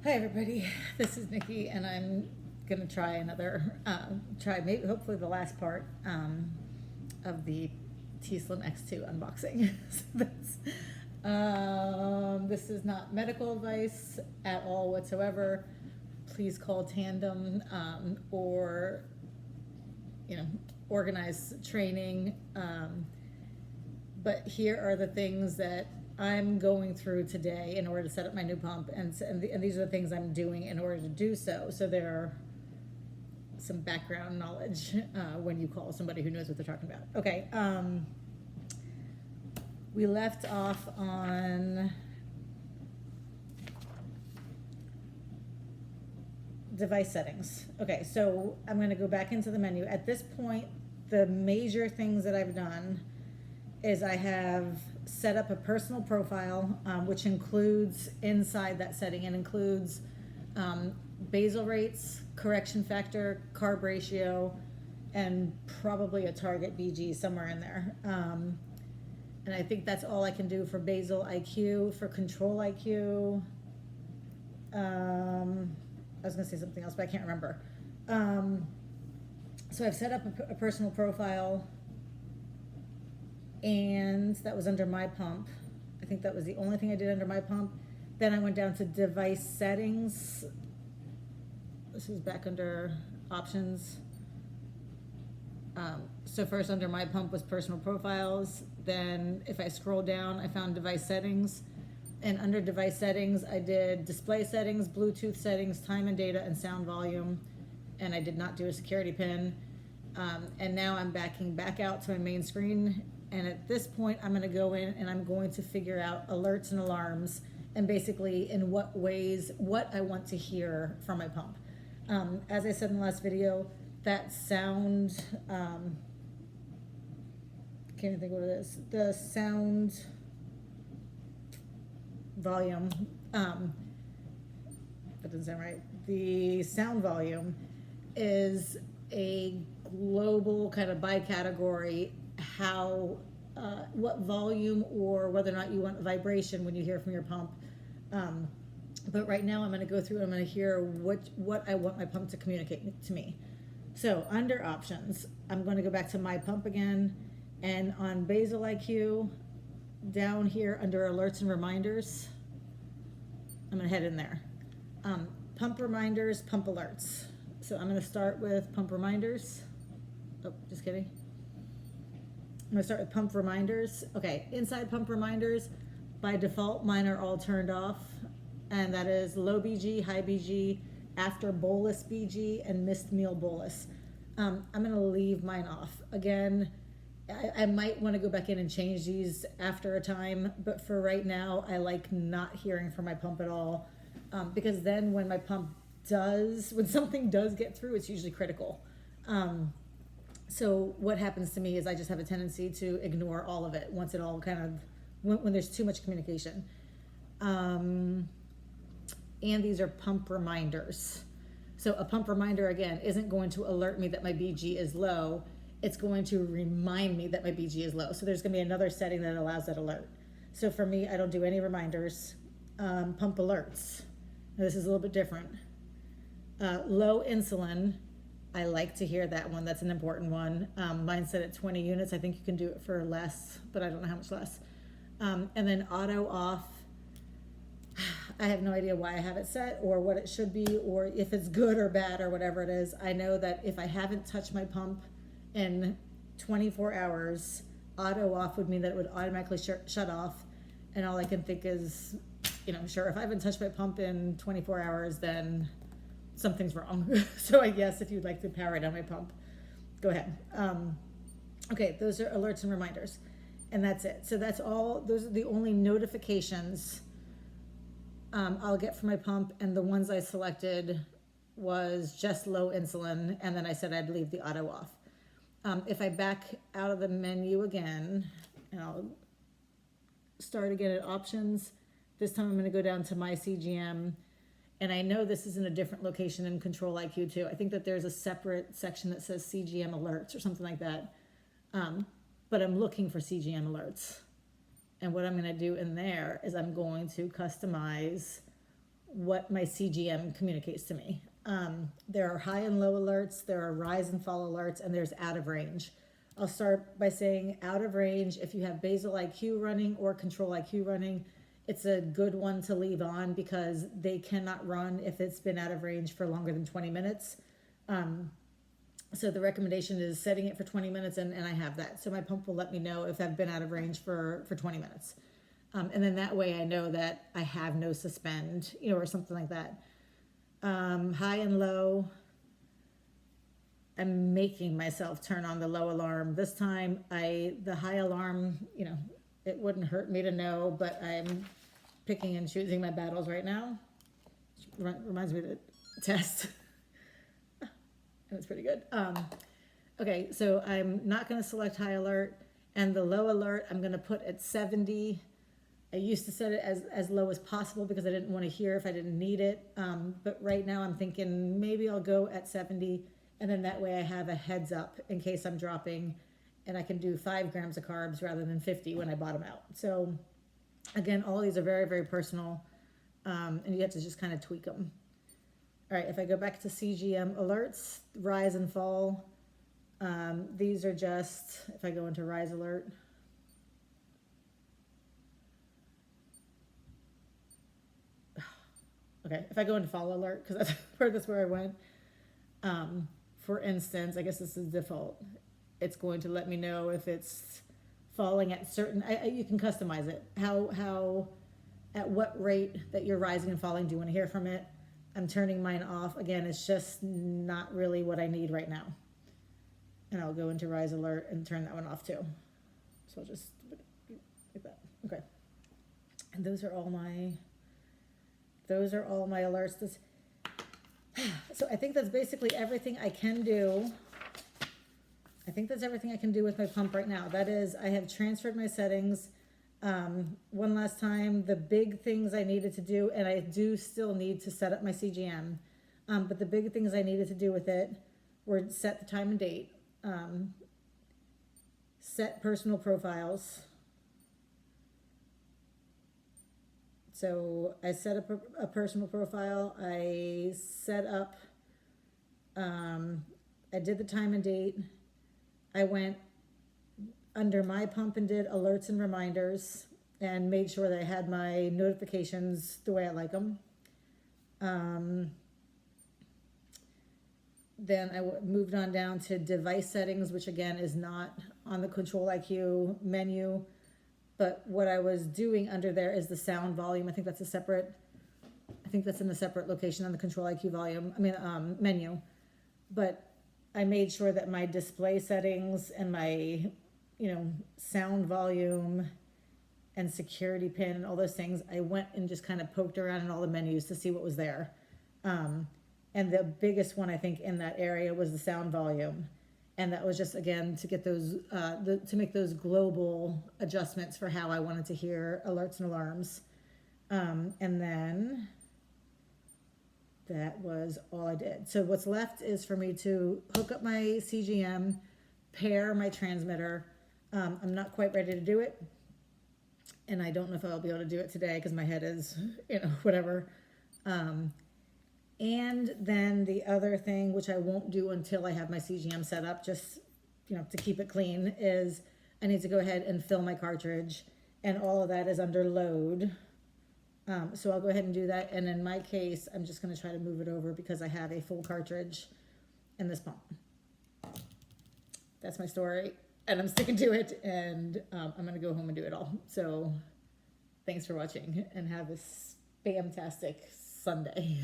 Hi everybody, this is Nikki and I'm gonna try another, maybe hopefully the last part of the T-Slim X2 unboxing. This is not medical advice at all whatsoever. Please call Tandem or organize training. But here are the things that I'm going through today in order to set up my new pump, and these are the things I'm doing in order to do so. So there are some background knowledge when you call somebody who knows what they're talking about. Okay, we left off on device settings. Okay, so I'm going to go back into the menu. At this point, the major things that I've done is I have set up a personal profile, which includes inside that setting, it includes basal rates, correction factor, carb ratio, and probably a target BG somewhere in there. And I think that's all I can do for Basal-IQ. For Control-IQ, I was gonna say something else, but I can't remember. So I've set up a personal profile, and that was under my pump. I think that was the only thing I did under my pump. Then I went down to device settings. This is back under options. So first under my pump was personal profiles. Then if I scroll down, I found device settings. And under device settings, I did display settings, Bluetooth settings, time and data, and sound volume. And I did not do a security pin. And now I'm backing back out to my main screen. And at this point, I'm going to go in and I'm going to figure out alerts and alarms, and basically in what ways, what I want to hear from my pump. As I said in the last video, that sound, can't even think what it is, the sound volume, that doesn't sound right. The sound volume is a global kind of by category, how what volume or whether or not you want vibration when you hear from your pump. But right now I'm going to go through and I'm going to hear what I want my pump to communicate to me. So under options, I'm going to go back to my pump again, and on Basal-IQ, down here under alerts and reminders, I'm going to head in there. Pump reminders, pump alerts. So I'm going to start with pump reminders. Oh, just kidding. I'm going to start with pump reminders. Okay, inside pump reminders, by default, mine are all turned off. And that is low BG, high BG, after bolus BG, and missed meal bolus. I'm going to leave mine off. Again, I might want to go back in and change these after a time, but for right now, I like not hearing from my pump at all. Because then when my pump when something does get through, it's usually critical. So what happens to me is I just have a tendency to ignore all of it once it all kind of, when there's too much communication. And these are pump reminders. So a pump reminder, again, isn't going to alert me that my BG is low. It's going to remind me that my BG is low. So there's going to be another setting that allows that alert. So for me, I don't do any reminders. Pump alerts. Now this is a little bit different. Low insulin. I like to hear that one. That's an important one. Mine's set at 20 units. I think you can do it for less, but I don't know how much less. And then auto off. I have no idea why I have it set or what it should be or if it's good or bad or whatever it is. I know that if I haven't touched my pump in 24 hours, auto off would mean that it would automatically shut off. And all I can think is, sure, if I haven't touched my pump in 24 hours, then something's wrong. So I guess if you'd like to power down my pump, go ahead. Okay, those are alerts and reminders, and that's it. So that's all. Those are the only notifications I'll get from my pump, and the ones I selected was just low insulin, and then I said I'd leave the auto off. If I back out of the menu again, and I'll start again at options, this time I'm going to go down to my CGM. And I know this is in a different location in Control-IQ too. I think that there's a separate section that says CGM alerts or something like that. But I'm looking for CGM alerts. And what I'm going to do in there is I'm going to customize what my CGM communicates to me. There are high and low alerts, there are rise and fall alerts, and there's out of range. I'll start by saying out of range, if you have Basal-IQ running or Control-IQ running, it's a good one to leave on because they cannot run if it's been out of range for longer than 20 minutes. So the recommendation is setting it for 20 minutes, and I have that. So my pump will let me know if I've been out of range for 20 minutes. And then that way I know that I have no suspend, or something like that. High and low, I'm making myself turn on the low alarm. This time, the high alarm, it wouldn't hurt me to know, but I'm picking and choosing my battles right now. Reminds me to test. That's pretty good. Okay, so I'm not going to select high alert, and the low alert I'm going to put at 70. I used to set it as low as possible because I didn't want to hear if I didn't need it. But right now I'm thinking maybe I'll go at 70, and then that way I have a heads up in case I'm dropping, and I can do 5 grams of carbs rather than 50 when I bottom out. So again, all these are very, very personal, and you have to just kind of tweak them. All right, if I go back to CGM alerts, rise and fall, these are just, if I go into rise alert, okay, if I go into fall alert, because that's where I went. For instance, I guess this is default. It's going to let me know if it's falling at certain, you can customize it. At what rate that you're rising and falling, do you want to hear from it? I'm turning mine off. Again, it's just not really what I need right now. And I'll go into rise alert and turn that one off too. So I'll just like that. Okay. And those are all my alerts. So I think that's basically everything I can do. I think that's everything I can do with my pump right now. That is, I have transferred my settings. One last time, the big things I needed to do, and I do still need to set up my CGM, but the big things I needed to do with it were set the time and date, set personal profiles. So I set up a personal profile, I set up, I did the time and date, I went under my pump and did alerts and reminders and made sure that I had my notifications the way I like them. Then I moved on down to device settings, which again is not on the Control-IQ menu, but what I was doing under there is the sound volume. I think that's in a separate location on the Control-IQ menu. But I made sure that my display settings and my sound volume and security pin and all those things, I went and just kind of poked around in all the menus to see what was there. And the biggest one I think in that area was the sound volume. And that was just, again, to get those, to make those global adjustments for how I wanted to hear alerts and alarms. And then that was all I did. So what's left is for me to hook up my CGM, pair my transmitter. I'm not quite ready to do it, and I don't know if I'll be able to do it today because my head is, whatever. And then the other thing, which I won't do until I have my CGM set up, just, to keep it clean, is I need to go ahead and fill my cartridge, and all of that is under load. So I'll go ahead and do that, and in my case, I'm just going to try to move it over because I have a full cartridge in this pump. That's my story, and I'm sticking to it, and I'm going to go home and do it all. So thanks for watching, and have a spam-tastic Sunday.